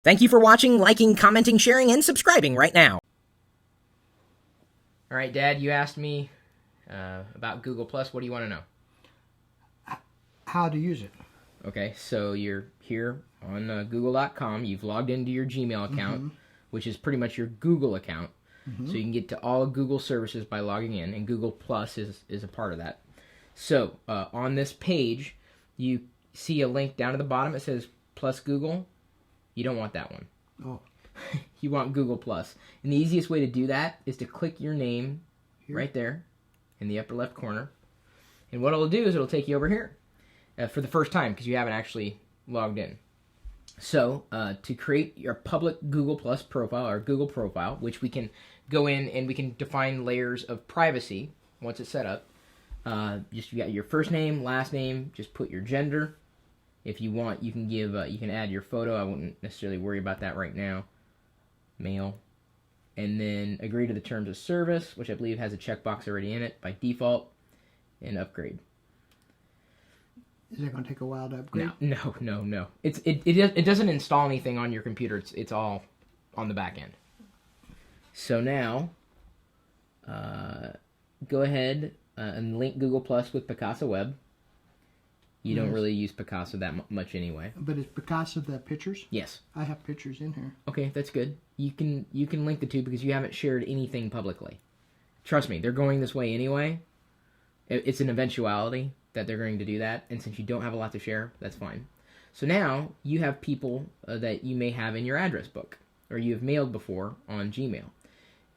Thank you for watching, liking, commenting, sharing, and subscribing right now. All right, Dad, you asked me about Google+. What do you want to know? How to use it. Okay, so you're here on Google.com. You've logged into your Gmail account, which is pretty much your Google account. So you can get to all Google services by logging in, and Google+ is a part of that. So on this page, you see a link down at the bottom. It says Plus Google. You don't want that one. Oh. You want Google+. And the easiest way to do that is to click your name right there in the upper left corner. And what it'll do is it'll take you over here for the first time because you haven't actually logged in. So to create your public Google+ profile or Google profile, which we can go in and we can define layers of privacy once it's set up. Just you got your first name, last name, just put your gender. If you want, you can give, you can add your photo. I wouldn't necessarily worry about that right now. Male. And then agree to the terms of service, which I believe has a checkbox already in it by default, and upgrade. Is it going to take a while to upgrade? No. It doesn't install anything on your computer. It's all on the back end. So now, go ahead and link Google+ with Picasa Web. You don't really use Picasa that much anyway. But is Picasa the pictures? Yes. I have pictures in here. Okay, that's good. You can link the two because you haven't shared anything publicly. Trust me, they're going this way anyway. It's an eventuality that they're going to do that, and since you don't have a lot to share, that's fine. So now you have people that you may have in your address book, or you have mailed before on Gmail.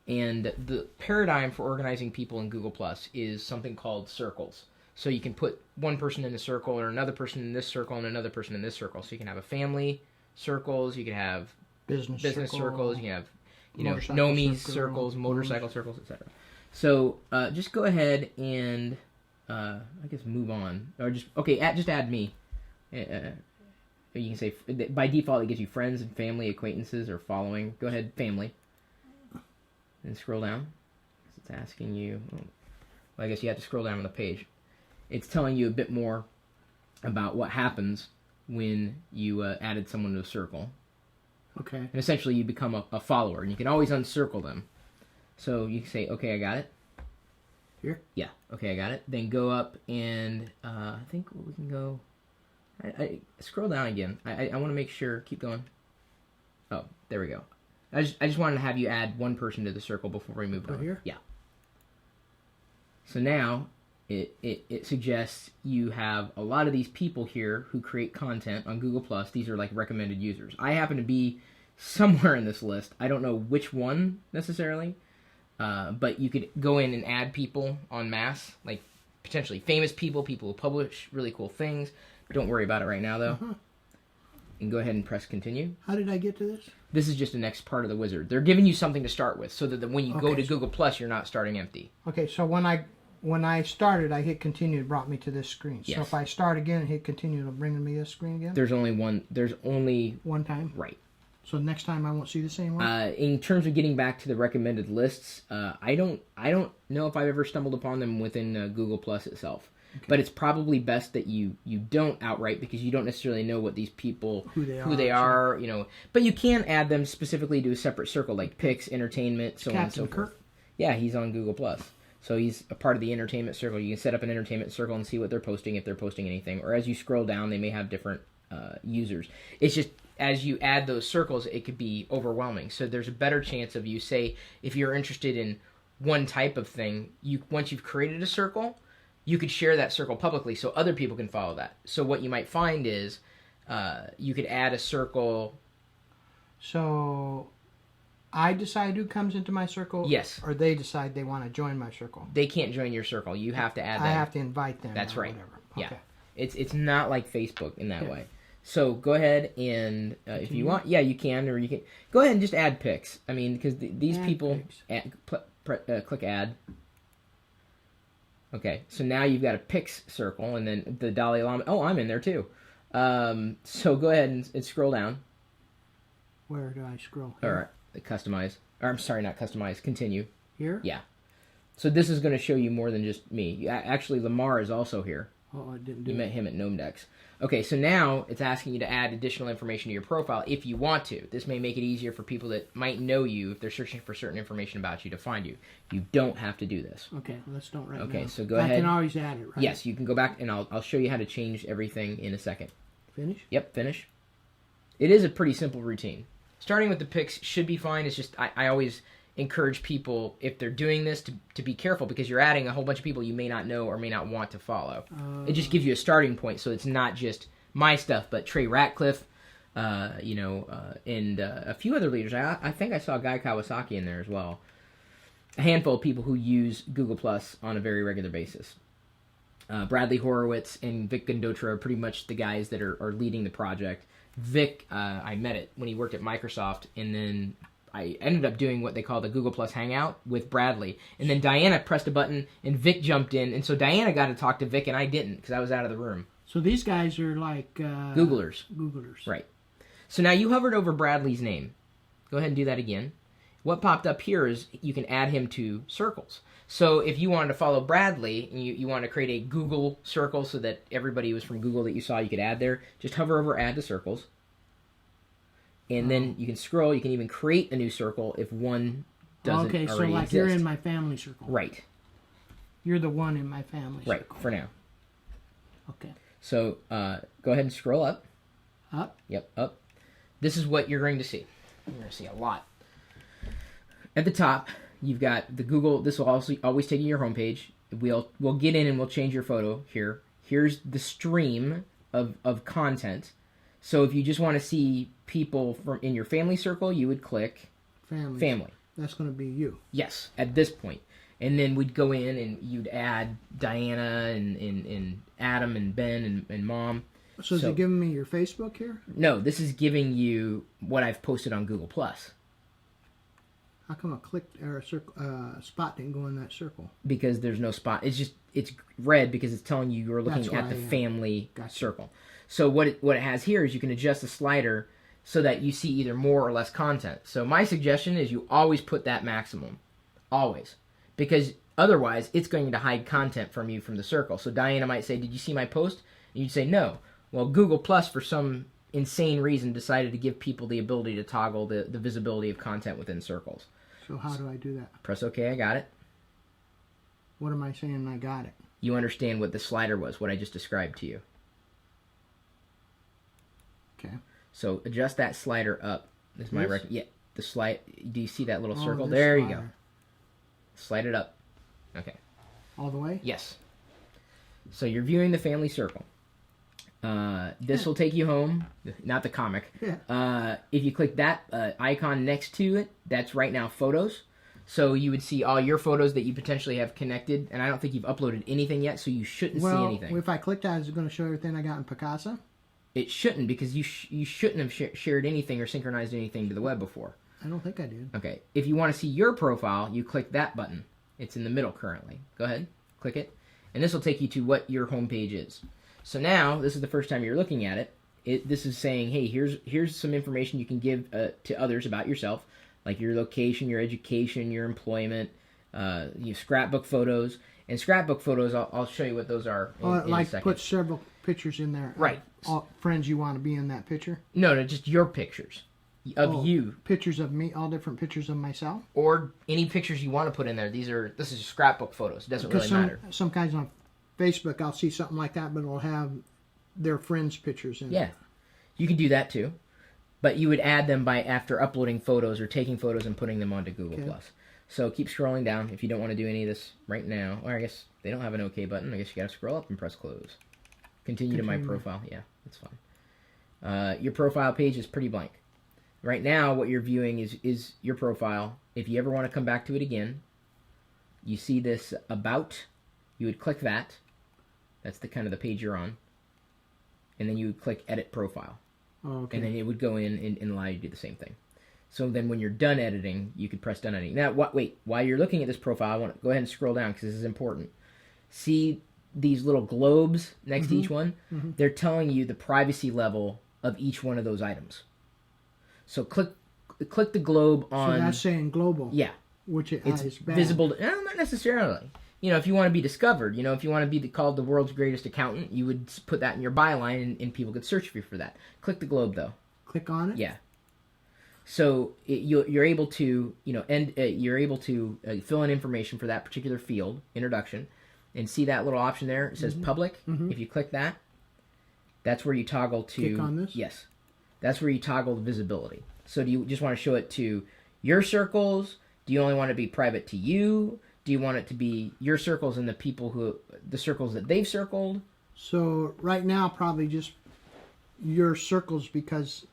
And the paradigm for organizing people in Google+ is something called circles. So you can put one person in a circle or another person in this circle and another person in this circle. So you can have a family circles, you can have business circles, you can have Nomi circles, motorcycle circles, etc. So just go ahead and I guess move on, or just add me. You can say by default it gives you friends and family, acquaintances, or following. Go ahead, family, and scroll down. It's asking you. Well, I guess you have to scroll down on the page. It's telling you a bit more about what happens when you added someone to a circle. Okay. And essentially you become a follower, and you can always uncircle them. So you can say, okay, I got it. Here? Yeah, okay, I got it. Then go up and I think we can go... I scroll down again. I want to make sure... Keep going. Oh, there we go. I just wanted to have you add one person to the circle before we move on. Here? Yeah. So now... It suggests you have a lot of these people here who create content on Google+. These are like recommended users. I happen to be somewhere in this list. I don't know which one necessarily, but you could go in and add people en masse, like potentially famous people, people who publish really cool things. Don't worry about it right now, though. And go ahead and press continue. How did I get to this? This is just the next part of the wizard. They're giving you something to start with, so that when you go to Google+, you're not starting empty. Okay, so when I started, I hit continue. It brought me to this screen. Yes. So if I start again and hit continue, it'll bring me this screen again? There's only one time? Right. So next time I won't see the same one? In terms of getting back to the recommended lists, I don't know if I've ever stumbled upon them within Google+ itself. Okay. But it's probably best that you don't outright, because you don't necessarily know what these people, who they are, But you can add them specifically to a separate circle, like Pics, Entertainment, so on and so forth. Yeah, he's on Google+. So he's a part of the entertainment circle. You can set up an entertainment circle and see what they're posting, if they're posting anything. Or as you scroll down, they may have different users. It's just, as you add those circles, it could be overwhelming. So there's a better chance of you, say, if you're interested in one type of thing, once you've created a circle, you could share that circle publicly so other people can follow that. So what you might find is you could add a circle. So... I decide who comes into my circle? Yes. Or they decide they want to join my circle? They can't join your circle. You have to add them. I have to invite them. That's right. Whatever. Yeah. Okay. It's not like Facebook in that way. So go ahead and if you want, you can, or you can go ahead and just add pics. I mean, because these people click add. Okay, so now you've got a pics circle, and then the Dalai Lama. Oh, I'm in there too. So go ahead and scroll down. Where do I scroll? All right. Customize. Or I'm sorry, not customize. Continue. Here? Yeah. So this is going to show you more than just me. Actually, Lamar is also here. Oh, I didn't do You it. met him at Gnomedex. Okay, so now it's asking you to add additional information to your profile if you want to. This may make it easier for people that might know you if they're searching for certain information about you to find you. You don't have to do this. Okay, let's don't right now. Okay, so go I ahead. can always add it, right? Yes, you can go back and I'll show you how to change everything in a second. Finish? Yep, finish. It is a pretty simple routine. Starting with the pics should be fine. It's just I always encourage people, if they're doing this, to be careful because you're adding a whole bunch of people you may not know or may not want to follow. It just gives you a starting point, so it's not just my stuff, but Trey Ratcliffe, and a few other leaders. I think I saw Guy Kawasaki in there as well. A handful of people who use Google Plus on a very regular basis. Bradley Horowitz and Vic Gondotra are pretty much the guys that are leading the project. Vic, I met it when he worked at Microsoft, and then I ended up doing what they call the Google Plus Hangout with Bradley. And then Diana pressed a button, and Vic jumped in. And so Diana got to talk to Vic, and I didn't because I was out of the room. So these guys are like... Googlers. Googlers. Right. So now you hovered over Bradley's name. Go ahead and do that again. What popped up here is you can add him to circles. So if you wanted to follow Bradley, and you wanted to create a Google circle so that everybody who was from Google that you saw you could add there, just hover over Add to Circles. And then you can scroll. You can even create a new circle if one doesn't already exist. Okay, so like you're in my family circle. Right. You're the one in my family Right, circle. for now. Okay. So go ahead and scroll up. Up? Yep, up. This is what you're going to see. You're going to see a lot. At the top, you've got the Google. This will also always take you to your homepage. We'll get in and we'll change your photo here. Here's the stream of content. So if you just want to see people from in your family circle, you would click family. That's going to be you. Yes, at this point. And then we'd go in and you'd add Diana and Adam and Ben and Mom. So is it giving me your Facebook here? No, this is giving you what I've posted on Google+. How come a spot didn't go in that circle? Because there's no spot. It's red because it's telling you you're looking at the family circle. So what it has here is you can adjust the slider so that you see either more or less content. So my suggestion is you always put that maximum. Always. Because otherwise it's going to hide content from you from the circle. So Diana might say, "Did you see my post?" And you'd say, "No." Well, Google Plus, for some insane reason, decided to give people the ability to toggle the visibility of content within circles. So how do I do that? Press OK, I got it. What am I saying I got it? You understand what the slider was, what I just described to you. Okay. So adjust that slider up. This is my yeah, the slide. Do you see that little circle? This There slider. you go. Slide it up. Okay. All the way? Yes. So you're viewing the family circle. This will take you home, not the comic. Yeah. If you click that icon next to it, that's right now photos. So you would see all your photos that you potentially have connected, and I don't think you've uploaded anything yet, so you shouldn't see anything. Well, if I click that, is it going to show everything I got in Picasa? It shouldn't, because you shouldn't have shared anything or synchronized anything to the web before. I don't think I did. Okay. If you want to see your profile, you click that button. It's in the middle currently. Go ahead, click it, and this will take you to what your homepage is. So now, this is the first time you're looking at it. This is saying, hey, here's some information you can give to others about yourself, like your location, your education, your employment, your scrapbook photos. And scrapbook photos, I'll show you what those are in a second. Put several pictures in there. Right. All friends you want to be in that picture? No, just your pictures of you. Pictures of me, all different pictures of myself? Or any pictures you want to put in there. This is scrapbook photos. It doesn't really matter. Some guys on Facebook, I'll see something like that, but it'll have their friends' pictures in it. Yeah. You can do that too. But you would add them after uploading photos or taking photos and putting them onto Google+. Okay. So keep scrolling down if you don't want to do any of this right now. Or I guess they don't have an OK button. I guess you got to scroll up and press close. Continue to my profile. Yeah, that's fine. Your profile page is pretty blank. Right now, what you're viewing is your profile. If you ever want to come back to it again, you see this About. You would click that. That's the kind of the page you're on. And then you would click Edit Profile. Oh, okay. And then it would go in and allow you to do the same thing. So then when you're done editing, you could press Done Editing. Now, wait. While you're looking at this profile, I want to go ahead and scroll down because this is important. See these little globes next to each one? Mm-hmm. They're telling you the privacy level of each one of those items. So click the globe on... So that's saying global. Yeah. Which it's is bad. visible. No, not necessarily. if you want to be discovered, if you want to be called the world's greatest accountant, you would put that in your byline, and people could search for you for that. Click the globe, though. Click on it. Yeah. So you're able to, you're able to fill in information for that particular field, introduction, and see that little option there. It says public. If you click that, that's where you toggle to. Click on this? Yes. That's where you toggle the visibility. So do you just want to show it to your circles? Do you only want it to be private to you? Do you want it to be your circles and the circles that they've circled? So right now, probably just your circles, because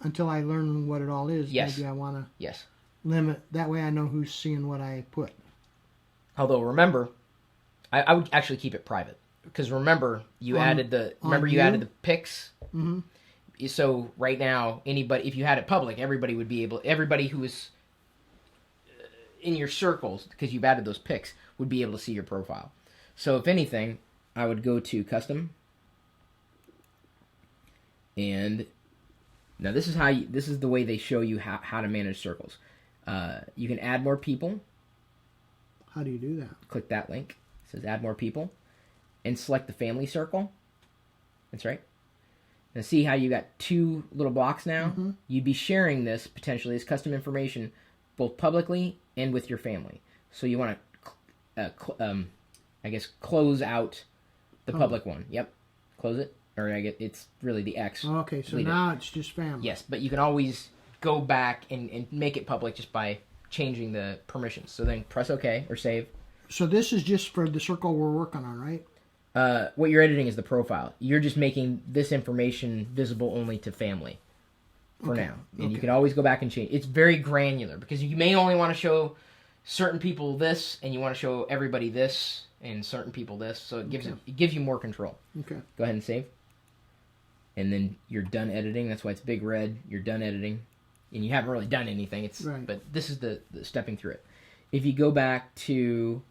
until I learn what it all is, Yes. maybe I want to Yes. limit. That way I know who's seeing what I put. Although remember, I would actually keep it private, because remember you added the pics. Mm-hmm. So right now, if you had it public, everybody who was in your circles, because you've added those pics, would be able to see your profile. So if anything, I would go to custom, and now this is the way they show you how to manage circles. You can add more people. How do you do that? Click that link. It says add more people, and select the family circle. That's right. Now see how you got two little blocks now? Mm-hmm. You'd be sharing this potentially as custom information both publicly and with your family. So you want to, close out the public one. Yep. Close it. Or it's really the X. Okay, so now it's just family. Yes, but you can always go back and make it public just by changing the permissions. So then press OK or save. So this is just for the circle we're working on, right? What you're editing is the profile. You're just making this information visible only to family for now. And you can always go back and change. It's very granular, because you may only want to show certain people this, and you want to show everybody this, and certain people this. So it gives you more control. Okay. Go ahead and save. And then you're done editing. That's why it's big red. You're done editing. And you haven't really done anything. Right. But this is the stepping through it. If you go back to...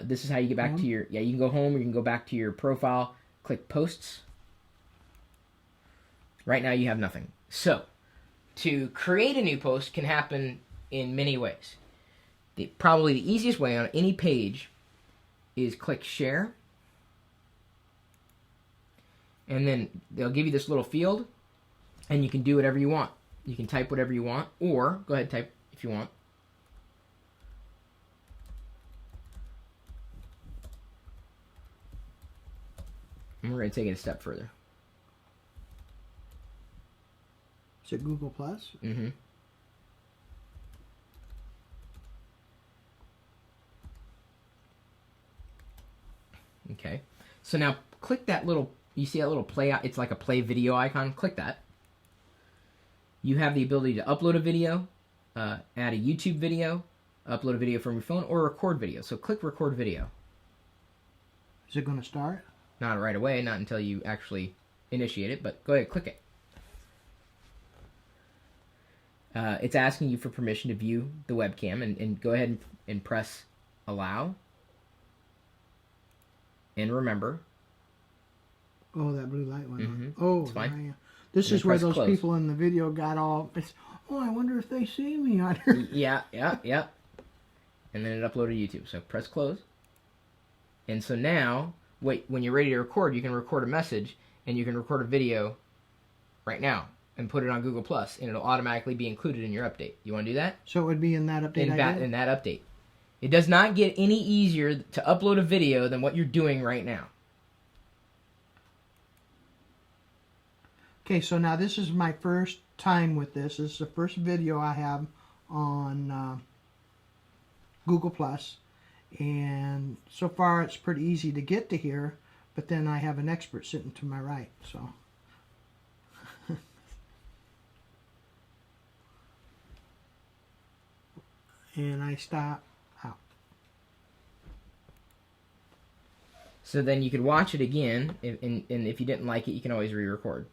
this is how you get back to your... Yeah, you can go home, or you can go back to your profile. Click posts. Right now you have nothing. So, to create a new post can happen in many ways. Probably the easiest way on any page is click share. And then they'll give you this little field, and you can do whatever you want. You can type whatever you want, or go ahead and type if you want. And we're going to take it a step further. Is it Google Plus? Mm-hmm. Okay. So now click that little, you see that little play, it's like a play video icon. Click that. You have the ability to upload a video, add a YouTube video, upload a video from your phone, or record video. So click record video. Is it going to start? Not right away, not until you actually initiate it, but go ahead, click it. It's asking you for permission to view the webcam, and go ahead and press allow. And remember. Oh, that blue light one. Mm-hmm. Oh, it's fine. Yeah. This And is where press those close. people in the video got all... I wonder if they see me. Yeah. And then it uploaded to YouTube. So press close. And so now, when you're ready to record, you can record a message, and you can record a video right now and put it on Google Plus, and it'll automatically be included in your update. You want to do that? So it would be in that update In that update. It does not get any easier to upload a video than what you're doing right now. Okay, so now this is my first time with this. This is the first video I have on Google Plus, and so far it's pretty easy to get to here, but then I have an expert sitting to my right, so... and I stop out. So then you could watch it again, and if you didn't like it, you can always re-record.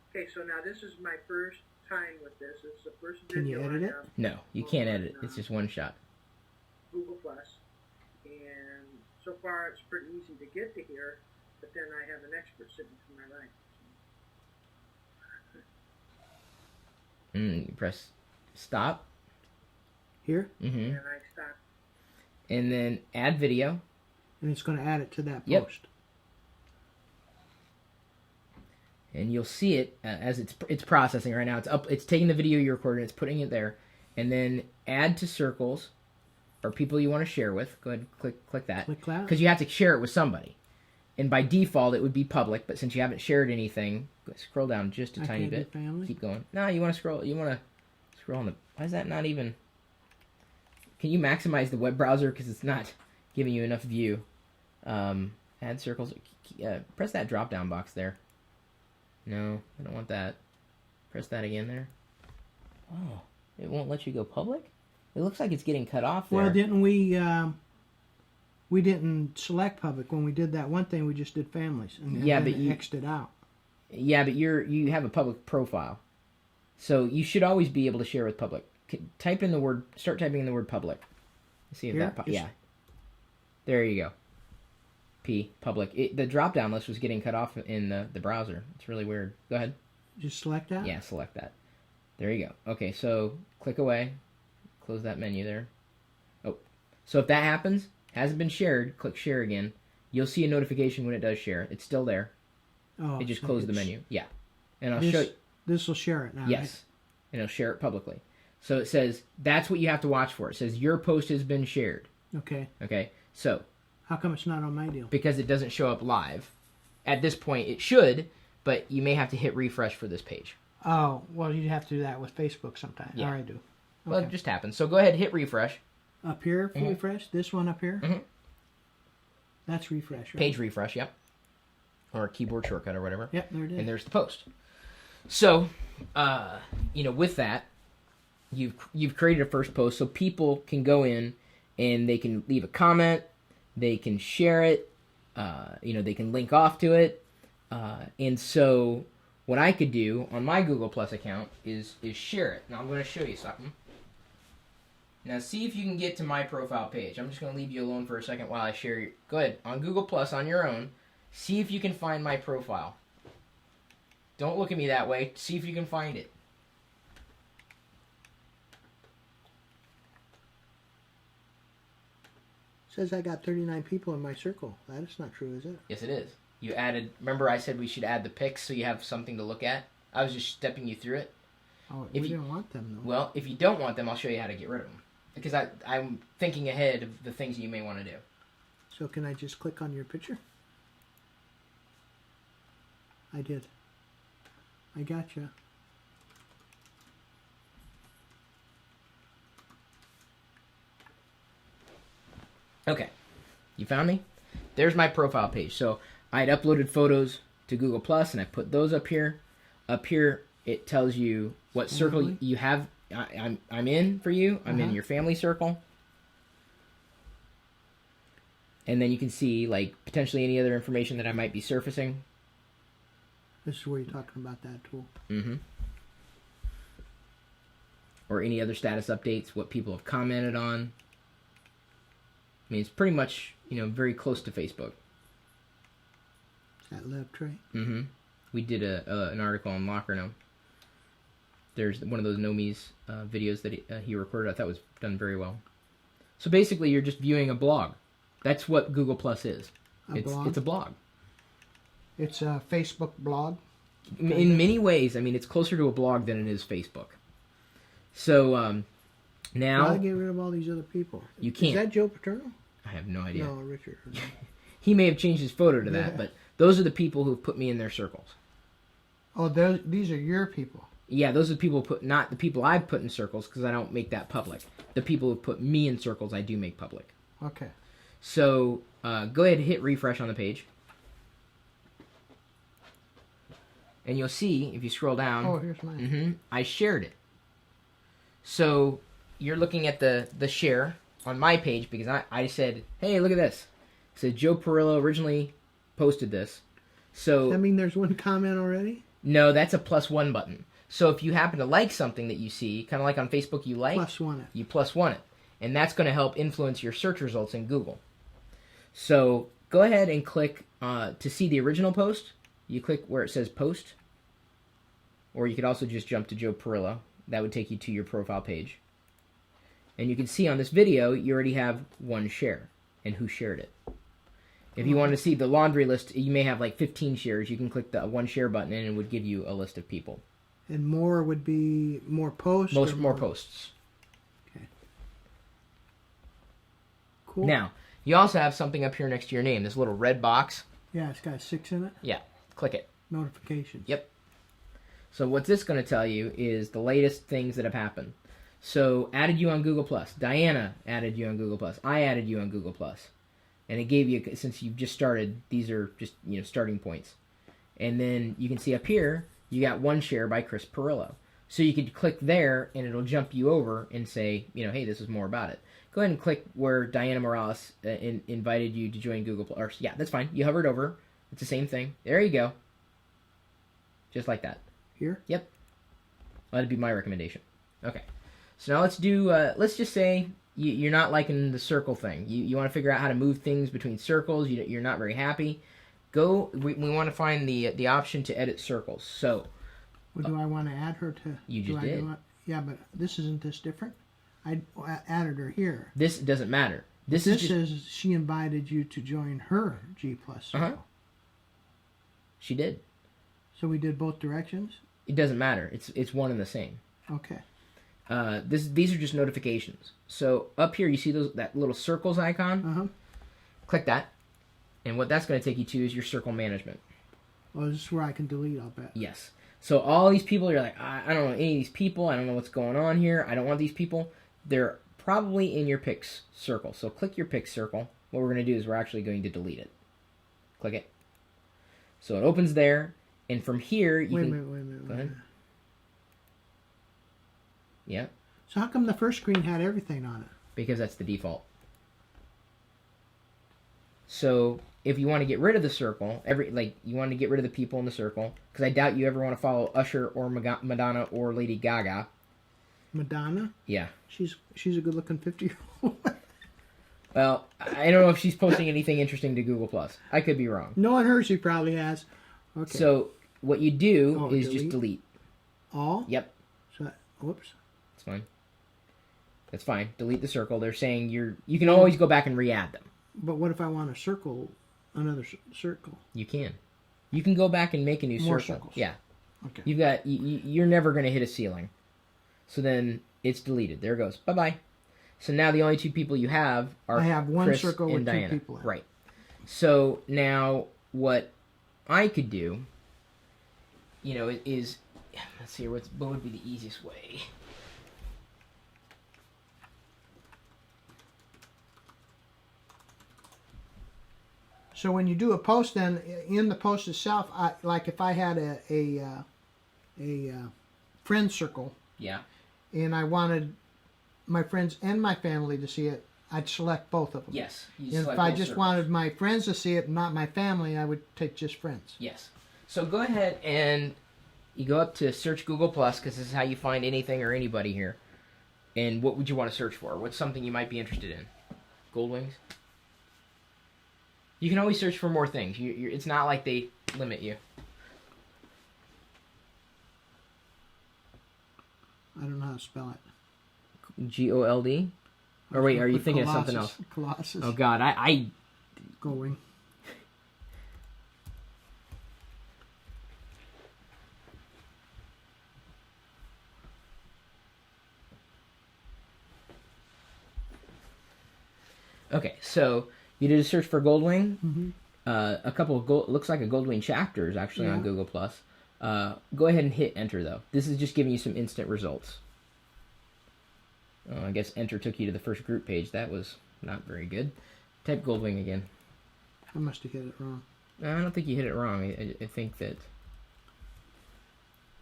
Okay, so now this is my first time with this. It's the first video. Can you edit it? No, you can't edit it. It's just one shot. Google Plus, and so far it's pretty easy to get to here, but then I have an expert sitting to my right. You press stop. Here? Mm-hmm. And I stop and then add video. And it's going to add it to that Yep. post. And you'll see it as it's processing right now. It's taking the video you recorded, it's putting it there, and then add to circles or people you want to share with. Go ahead and click that. Click that. Because you have to share it with somebody. And by default, it would be public, but since you haven't shared anything, scroll down just a tiny bit. Family. Keep going. No, you want to scroll. You want to scroll on the. Why is that not even? Can you maximize the web browser because it's not giving you enough view? Add circles. Press that drop down box there. No, I don't want that. Press that again there. Oh, it won't let you go public? It looks like it's getting cut off there. Well, didn't we didn't select public when we did that one thing. We just did families, and Yeah, then but it you- X'd it out. Yeah, but you have a public profile, so you should always be able to share with public. Start typing in the word public. See if Here? that. Yeah. There you go. P public. The drop down list was getting cut off in the browser. It's really weird. Go ahead. Just select that. Yeah, select that. There you go. Okay, so click away. Close that menu there. Oh, so if that happens, hasn't been shared, click share again. You'll see a notification when it does share. It's still there. Oh, It just so closed the it's- menu. Yeah, and I'll show you. This will share it now. Yes, and it'll share it publicly. So it says that's what you have to watch for. It says your post has been shared. Right? Okay. Okay, so How come it's not on my deal? because it doesn't show up live, at this point it should, but you may have to hit refresh for this page. Oh, well, you'd have to do that with Facebook sometime. Yeah. Or I do. Well, Okay. it just happens. So go ahead, hit refresh. Up here, Mhm. refresh. This one up here. Mhm. That's refresh. Right? Page refresh, yep. Or a keyboard shortcut or whatever. Yep, there it is. And there's the post. So, with that, you've created a first post, so people can go in and they can leave a comment, they can share it, they can link off to it, and so what I could do on my Google Plus account is share it. Now I'm going to show you something. Now see if you can get to my profile page. I'm just going to leave you alone for a second while I share your. Go ahead on Google Plus on your own. See if you can find my profile. Don't look at me that way. See if you can find it. Says I got 39 people in my circle. That is not true, is it? Yes, it is. You added. Remember, I said we should add the pics so you have something to look at. I was just stepping you through it. Oh, If we you- didn't want them though. Well, if you don't want them, I'll show you how to get rid of them. Because I'm thinking ahead of the things you may want to do. So can I just click on your picture? I did. I gotcha. Okay, you found me? There's my profile page. So I had uploaded photos to Google Plus, and I put those up here. Up here, it tells you what circle Family? you have. I'm in for you. I'm in Uh-huh. your family circle. And then you can see like potentially any other information that I might be surfacing. This is where you're talking about that tool. Mm-hmm. Or any other status updates, what people have commented on. I mean, it's pretty much, very close to Facebook. That left tray. Mm-hmm. We did an article on Locker There's one of those Nomis videos that he recorded. I thought was done very well. So basically, you're just viewing a blog. That's what Google Plus is. Blog? It's a blog. It's a Facebook blog. In many ways, I mean, it's closer to a blog than it is Facebook. So now Why get rid of all these other people? You can't. Is that Joe Paterno? I have no idea. No, Richard. He may have changed his photo to that, Yeah. but those are the people who've put me in their circles. Oh, these are your people. Yeah, those are the people not the people I've put in circles because I don't make that public. The people who put me in circles, I do make public. Okay. So go ahead and hit refresh on the page. And you'll see, if you scroll down, Oh, here's mine. I shared it. So you're looking at the share on my page because I said, hey, look at this. It said Joe Perillo originally posted this. So I mean, there's one comment already. no, that's a +1 button. So if you happen to like something that you see, kind of like on Facebook you like, Plus one. you +1 it. And that's going to help influence your search results in Google. So go ahead and click to see the original post. You click where it says post. Or you could also just jump to Joe Perillo. That would take you to your profile page. And you can see on this video, you already have one share and who shared it. If you want to see the laundry list, you may have like 15 shares. You can click the one share button and it would give you a list of people. And more would be more posts? More posts. Okay. Cool. Now, you also have something up here next to your name, this little red box. Yeah, it's got 6 in it. Yeah, click it. Notifications. Yep. So what's this going to tell you is the latest things that have happened. So, added you on Google+. Diana added you on Google+. I added you on Google+. And it gave you, since you've just started, these are just, starting points. And then you can see up here, you got one share by Chris Pirillo. So you could click there, and it'll jump you over and say, hey, this is more about it. Go ahead and click where Diana Morales invited you to join Google+. Or, yeah, that's fine. You hovered over. It's the same thing. There you go. Just like that. Here? Yep. That'd be my recommendation. Okay. So now let's do, let's just say you're not liking the circle thing. You want to figure out how to move things between circles. You're not very happy. We want to find the option to edit circles. So. Well, do I want to add her to? You just did. Yeah, but isn't this different? I added her here. This doesn't matter. This says she invited you to join her G+ circle. Uh-huh. She did. So we did both directions? It doesn't matter. It's one and the same. Okay. These are just notifications. So up here you see that little circles icon? Uh-huh. Click that. And what that's going to take you to is your circle management. Oh, this is where I can delete, I'll bet. Yes. So all these people, you're like, I don't know any of these people. I don't know what's going on here. I don't want these people. They're probably in your picks circle. So click your picks circle. What we're going to do is we're actually going to delete it. Click it. So it opens there. And from here, you Wait a can... minute. Go ahead. Yeah. So how come the first screen had everything on it? Because that's the default. So if you want to get rid of the circle, you want to get rid of the people in the circle, because I doubt you ever want to follow Usher or Madonna or Lady Gaga. Madonna? Yeah. She's a good-looking 50-year-old. Well, I don't know if she's posting anything interesting to Google+. I could be wrong. Knowing her, she probably has. Okay. So what you do is delete? just delete. All? Yep. So, whoops. That's fine. That's fine. Delete the circle. They're saying you can always go back and re-add them. But what if I want to circle another circle? You can. You can go back and make a new More circle. circles. Yeah. Okay. You're never going to hit a ceiling. So then it's deleted. There it goes. Bye-bye. So now the only two people you have are I have one Chris circle and with Diana. 2 people in. Right. So now what I could do, is, let's see, what would be the easiest way? So when you do a post, then in the post itself, like if I had a friend circle, Yeah. and I wanted my friends and my family to see it, I'd select both of them. Yes. And if I just wanted my friends to see it and not my family, I would take just friends. Yes. So go ahead and you go up to search Google+, because this is how you find anything or anybody here. And what would you want to search for? What's something you might be interested in? Gold wings? You can always search for more things. It's not like they limit you. I don't know how to spell it. Gold? Or wait, are you thinking of something else? Colossus. Oh God, I Going. Okay, so you did a search for Goldwing. Mm-hmm. A couple of looks like a Goldwing chapters actually on Yeah. Google+. Go ahead and hit enter though. This is just giving you some instant results. I guess enter took you to the first group page. That was not very good. Type Goldwing again. I must have hit it wrong. I don't think you hit it wrong. I think that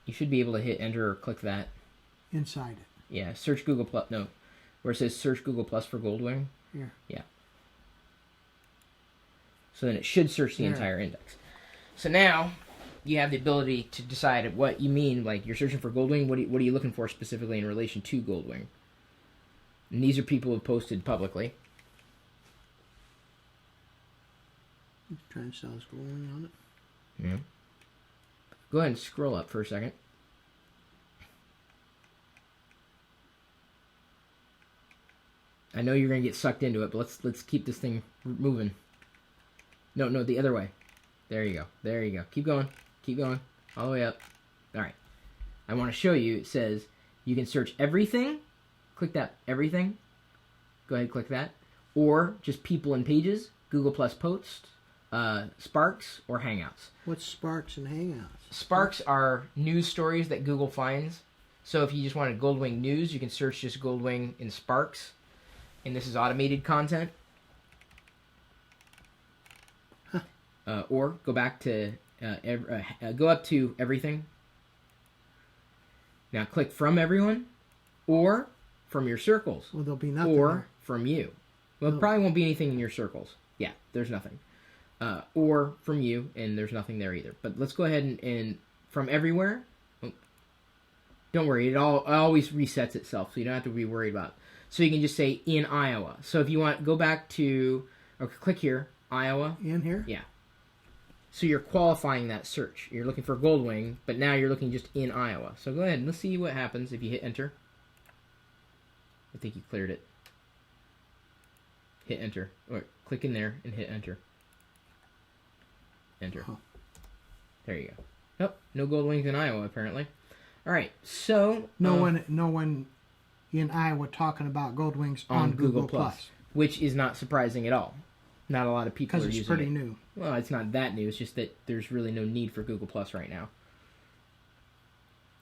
you should be able to hit enter or click that. Inside it. Yeah, search Google+. No, where it says search Google+ for Goldwing. Here. Yeah. So then it should search the There. entire index. So now you have the ability to decide what you mean. Like you're searching for Goldwing. What are you looking for specifically in relation to Goldwing? And these are people who posted publicly. Trying to sell his going on it. Yeah. Go ahead and scroll up for a second. I know you're gonna get sucked into it, but let's keep this thing moving. No, the other way. There you go. Keep going, all the way up. All right. I want to show you. It says you can search everything. Click that everything. Go ahead, click that, or just people and pages, Google Plus posts, Sparks, or Hangouts. What's Sparks and Hangouts? Sparks are news stories that Google finds. So if you just wanted Goldwing news, you can search just Goldwing in Sparks. And this is automated content. Huh. Or go back to, go up to everything. Now click from everyone, or from your circles. Well, there'll be nothing or there. from you. Well, it probably won't be anything in your circles. Yeah, there's nothing. Or from you, and there's nothing there either. But let's go ahead and from everywhere. Oh, don't worry, it always resets itself, so you don't have to be worried about it. So you can just say in Iowa. So if you want, go back to, or click here, Iowa. In here? Yeah. So you're qualifying that search. You're looking for Goldwing, but now you're looking just in Iowa. So go ahead and let's see what happens if you hit enter. I think you cleared it. Hit enter. Or click in there and hit enter. Enter. Huh. There you go. Nope, no Goldwings in Iowa apparently. All right, so No one in Iowa talking about Goldwings on Google Plus, which is not surprising at all. Not a lot of people are because using it's pretty it. new. Well, it's not that new. It's just that there's really no need for Google Plus right now.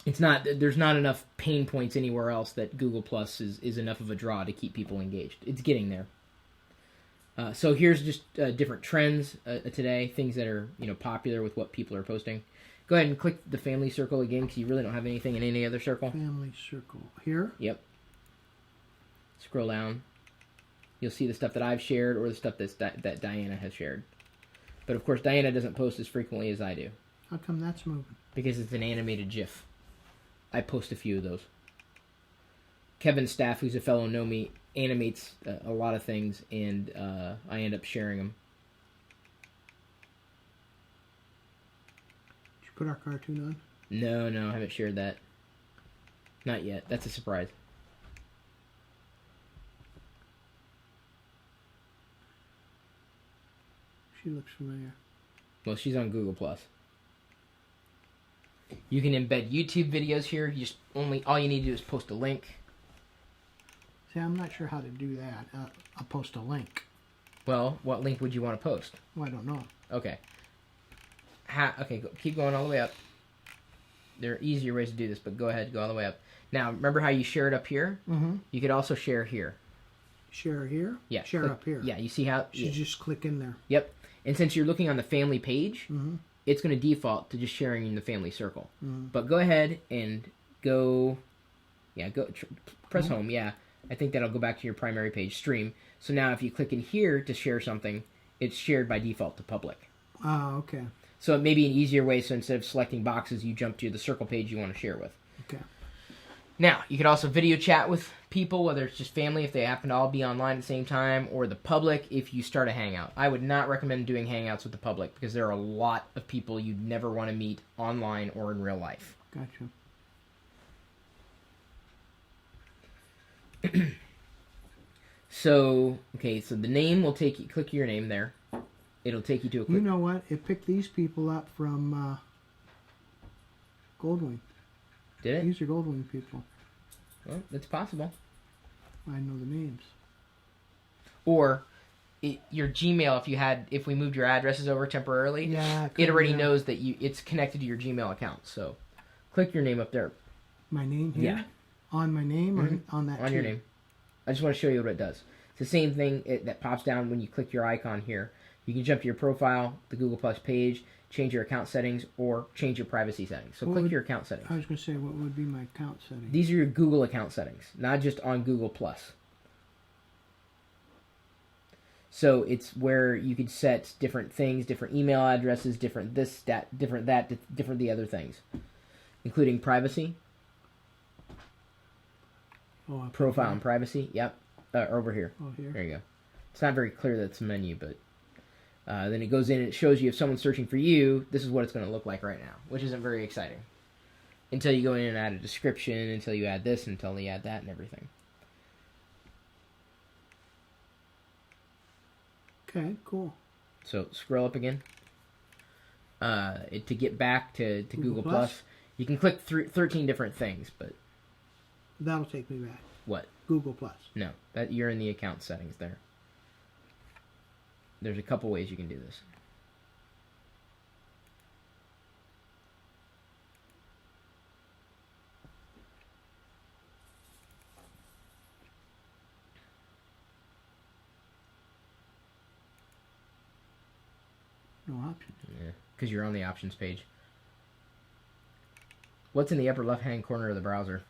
It's not. There's not enough pain points anywhere else that Google Plus is enough of a draw to keep people engaged. It's getting there. So here's just different trends today, things that are popular with what people are posting. Go ahead and click the family circle again because you really don't have anything in any other circle. Family circle here. Yep. Scroll down. You'll see the stuff that I've shared or the stuff that Diana has shared. But of course, Diana doesn't post as frequently as I do. How come that's moving? Because it's an animated GIF. I post a few of those. Kevin Staff, who's a fellow Nomi, animates a lot of things, and I end up sharing them. Did you put our cartoon on? No, I haven't shared that. Not yet. That's a surprise. She looks familiar. Well, she's on Google Plus. You can embed YouTube videos here. All you need to do is post a link. See, I'm not sure how to do that. I'll post a link. Well, what link would you want to post? Well, I don't know. Okay. Keep going all the way up. There are easier ways to do this, but go ahead, go all the way up. Now, remember how you share it up here? Mm-hmm. You could also share here. Share here? Yeah. Share click, up here. Yeah, you see how... You just click in there. Yep. And since you're looking on the family page, Mm-hmm. it's going to default to just sharing in the family circle. Mm-hmm. But go ahead and go... Yeah, press home, yeah. I think that'll go back to your primary page, stream. So now if you click in here to share something, it's shared by default to public. Oh, okay. So it may be an easier way, so instead of selecting boxes, you jump to the circle page you want to share with. Okay. Now, you can also video chat with people, whether it's just family if they happen to all be online at the same time, or the public if you start a Hangout. I would not recommend doing Hangouts with the public because there are a lot of people you'd never want to meet online or in real life. Gotcha. So the name will take you, click your name there. It'll take you to a quick... You know what? It picked these people up from Goldwing. Did it? These are Goldwing people. Well, it's possible. I know the names. Or your Gmail, if we moved your addresses over temporarily, Yeah. it already knows that it's connected to your Gmail account. So click your name up there. My name here? Yeah. On my name or on that On tree? your name. I just want to show you what it does. It's the same thing that pops down when you click your icon here. You can jump to your profile, the Google Plus page, change your account settings, or change your privacy settings. So click your account settings. I was going to say, what would be my account setting? These are your Google account settings, not just on Google Plus. So it's where you could set different things, different email addresses, different this, that, different the other things, including privacy. Oh, up Profile here. and privacy, yep. Over here. Oh, here. There you go. It's not very clear that's a menu, but then it goes in and it shows you if someone's searching for you, this is what it's going to look like right now, which isn't very exciting. Until you go in and add a description, until you add this, until you add that and everything. Okay, cool. So scroll up again. To get back to Google Plus, you can click 13 different things, but That'll take me back. what? Google Plus. No, that you're in the account settings there. There's a couple ways you can do this. No option. Yeah, because you're on the options page. What's in the upper left-hand corner of the browser?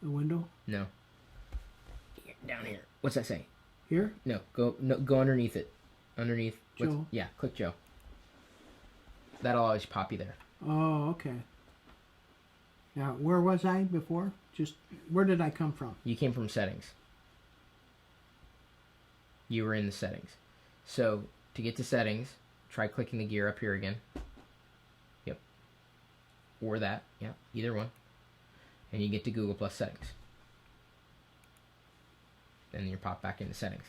The window? No. Down here. What's that say? Here? No, go underneath it. Underneath. Joe? Yeah, click Joe. That'll always pop you there. Oh, okay. Now, where was I before? Just, where did I come from? You came from settings. You were in the settings. So, to get to settings, try clicking the gear up here again. Yep. Or that. Yeah, either one. And you get to Google Plus settings. Then you're popped back into settings.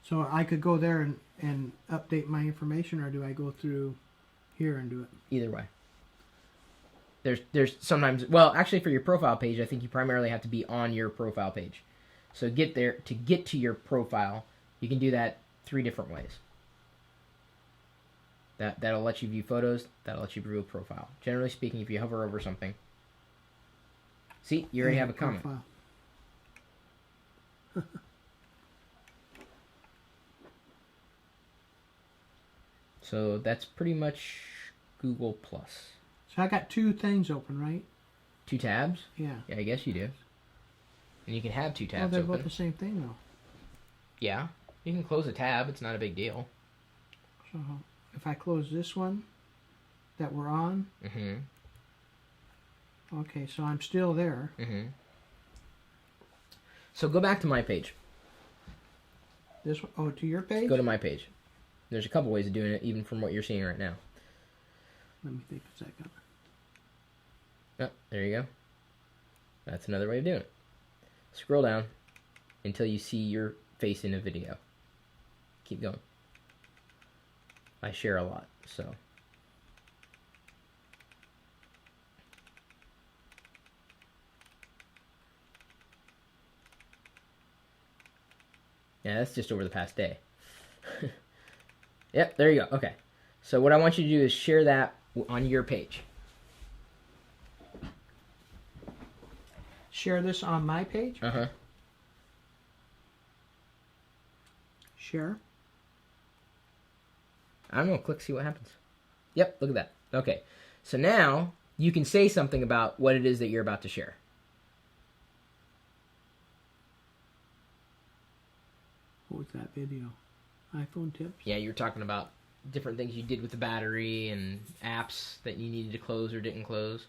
So I could go there and update my information, or do I go through here and do it? Either way. There's sometimes, well, actually for your profile page, I think you primarily have to be on your profile page. So get there, to get to your profile, you can do that 3 different ways. That'll let you view photos, that'll let you view a profile. Generally speaking, if you hover over something. See, you already have a comment. Profile. So that's pretty much Google Plus. So I got 2 things open, right? 2 tabs? Yeah. Yeah, I guess you do. And you can have 2 Well, tabs they're open. both the same thing, though. Yeah, you can close a tab. It's not a big deal. So if I close this one that we're on, Mm-hmm. okay, so I'm still there. Mm-hmm. So go back to my page. This one, oh, to your page? Go to my page. There's a couple ways of doing it, even from what you're seeing right now. Let me think a second. Oh, there you go. That's another way of doing it. Scroll down until you see your face in a video. Keep going. I share a lot, so. Yeah, that's just over the past day. Yep, there you go. Okay. So what I want you to do is share that on your page. Share this on my page? Uh-huh. Share. I don't know. Click, see what happens. Yep, look at that. Okay. So now you can say something about what it is that you're about to share. What was that video? iPhone tips? Yeah, you were talking about different things you did with the battery and apps that you needed to close or didn't close.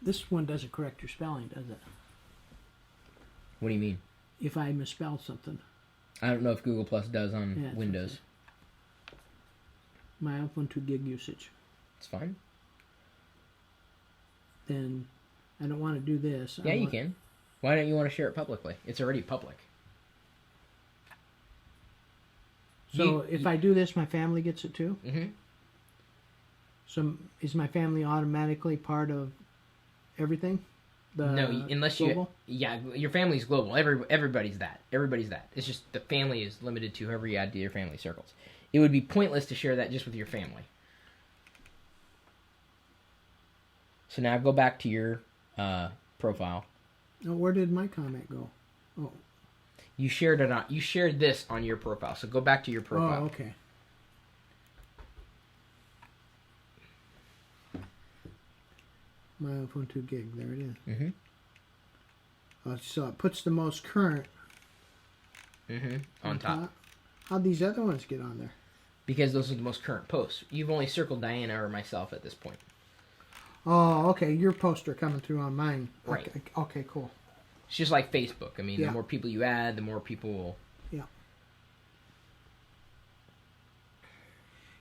This one doesn't correct your spelling, does it? What do you mean? If I misspelled something. I don't know if Google Plus does on Yeah, it's Windows. okay. My iPhone 2 gig usage. It's fine. Then I don't want to do this. Yeah, you can. Why don't you want to share it publicly? It's already public. So if I do this, my family gets it too? Mm-hmm. So is my family automatically part of everything? No, unless global? Yeah, your family's global. Everybody's that. Everybody's that. It's just the family is limited to whoever you add to your family circles. It would be pointless to share that just with your family. So now go back to your profile. Oh, where did my comment go? Oh, You shared it on. You shared this on your profile. So go back to your profile. oh, okay. My iPhone 2 gig. There it is. Mm-hmm. So it puts the most current Mm-hmm. On top. How'd these other ones get on there? Because those are the most current posts. You've only circled Diana or myself at this point. Oh, okay. Your poster coming through on mine. Right. Okay, okay, cool. It's just like Facebook. I mean, Yeah. the more people you add, the more people will. Yeah.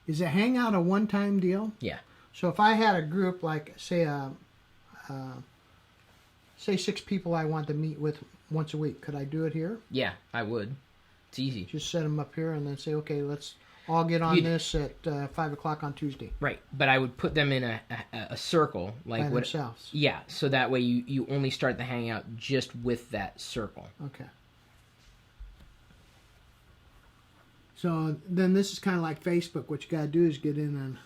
Is a Hangout a one-time deal? Yeah. So if I had a group like, say, say 6 people I want to meet with once a week, could I do it here? Yeah, I would. It's easy. Just set them up here and then say, okay, let's all get on this at 5 o'clock on Tuesday. Right, but I would put them in a circle, like By what? themselves. Yeah, so that way you only start the hangout just with that circle. Okay. So then this is kind of like Facebook. What you got to do is get in and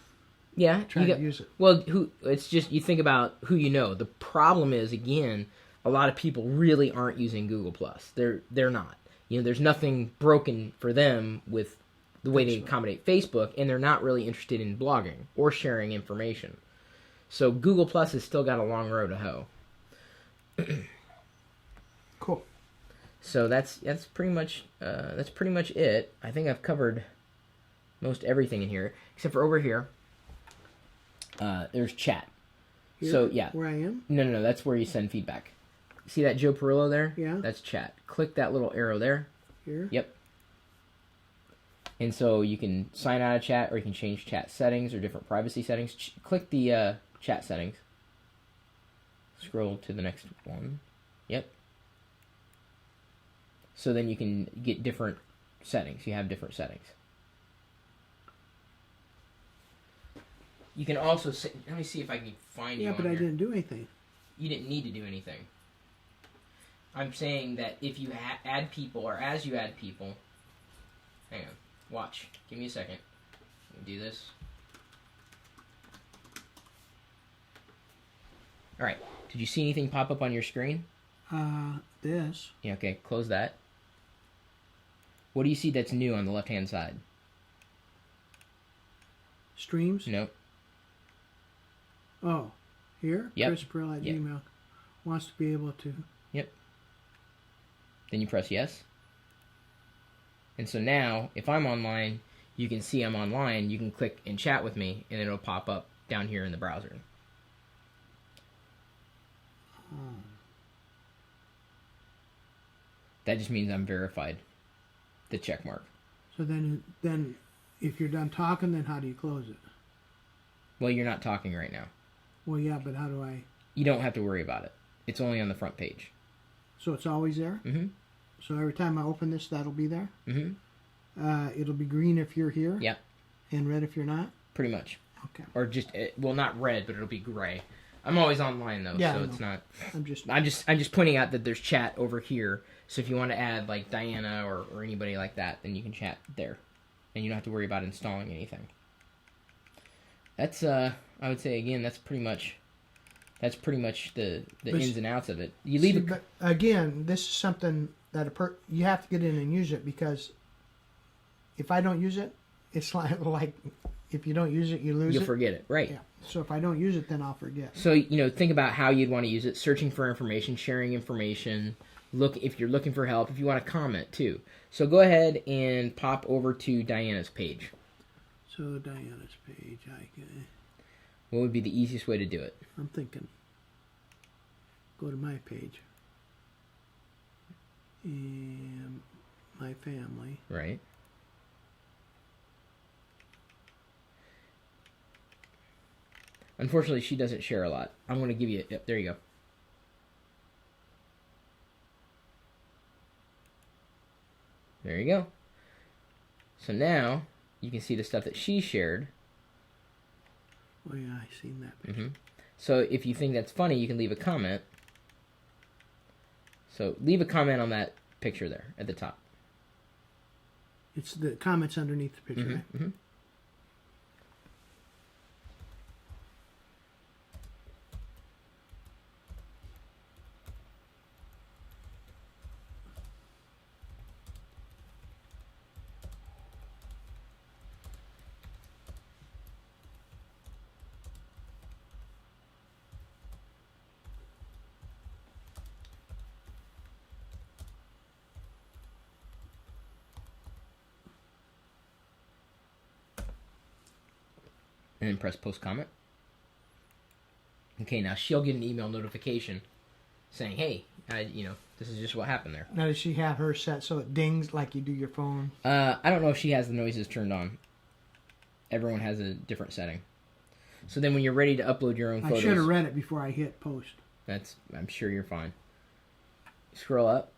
Yeah, try to use it. Well, it's just you think about who you know. The problem is again, a lot of people really aren't using Google Plus. They're not. You know, there's nothing broken for them with the way they accommodate Facebook, and they're not really interested in blogging or sharing information. So Google Plus has still got a long road to hoe. Cool. So that's pretty much it. I think I've covered most everything in here, except for over here. There's chat. Here, So yeah, where I am? no, that's where you send feedback. See that Joe Perillo there? Yeah. That's chat. Click that little arrow there. Here? Yep. And so you can sign out of chat, or you can change chat settings or different privacy settings. Click the chat settings. Scroll to the next one. Yep. So then you can get different settings. You have different settings. You can also say, let me see if I can find you. Yeah, but I here. didn't do anything. You didn't need to do anything. I'm saying that if you add people, or as you add people, hang on, watch. Give me a second. Let me do this. All right. Did you see anything pop up on your screen? This. Yeah. Okay. Close that. What do you see that's new on the left-hand side? Streams. Nope. Oh, here? Yep. Chris Brill at Yep. Gmail wants to be able to. Then you press yes. And so now, if I'm online, you can see I'm online. You can click and chat with me, and it'll pop up down here in the browser. That just means I'm verified. The check mark. So then if you're done talking, then how do you close it? Well, you're not talking right now. Well, yeah, but how do I? You don't have to worry about it. It's only on the front page. So it's always there? Mm-hmm. So every time I open this, that'll be there? Mm-hmm. It'll be green if you're here? Yep. And red if you're not? Pretty much. Okay. Or just, well, not red, but it'll be gray. I'm always online, though, Yeah, so I it's know. not... I'm just pointing out that there's chat over here. So if you want to add, like, Diana or anybody like that, then you can chat there. And you don't have to worry about installing anything. That's, I would say, again, that's pretty much the ins and outs of it. You leave it... But again, this is something that you have to get in and use it, because if I don't use it, it's like if you don't use it, you lose You'll it. forget it, right. Yeah. So if I don't use it, then I'll forget. So, think about how you'd want to use it. Searching for information, sharing information. Look if you're looking for help, if you want to comment, too. So go ahead and pop over to Diana's page. So Diana's page, What would be the easiest way to do it? I'm thinking, go to my page. And my family. Right. Unfortunately, she doesn't share a lot. I'm going to give you... Yep, there you go. There you go. So now, you can see the stuff that she shared. Oh yeah, I seen that picture. Mm-hmm. So if you think that's funny, you can leave a comment. So leave a comment on that picture there at the top. It's the comments underneath the picture, right? Mm-hmm. And then press post comment. Okay, now she'll get an email notification saying, "Hey, this is just what happened there." Now, does she have her set so it dings like you do your phone? I don't know if she has the noises turned on. Everyone has a different setting. So then when you're ready to upload your own photos... I should have read it before I hit post. I'm sure you're fine. Scroll up.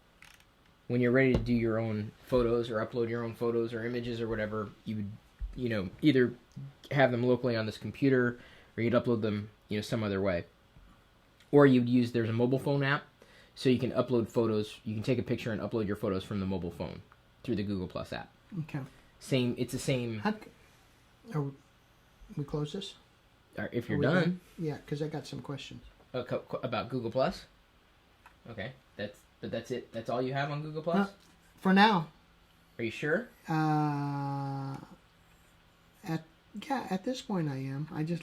When you're ready to do your own photos or upload your own photos or images or whatever, you would, either have them locally on this computer or you'd upload them, some other way. Or you'd use, there's a mobile phone app, so you can upload photos. You can take a picture and upload your photos from the mobile phone through the Google Plus app. Okay. It's the same. We close this? If you're done. Yeah, because I got some questions. About Google Plus? Okay. That's it. That's all you have on Google Plus? For now. Are you sure? At this point I am. I just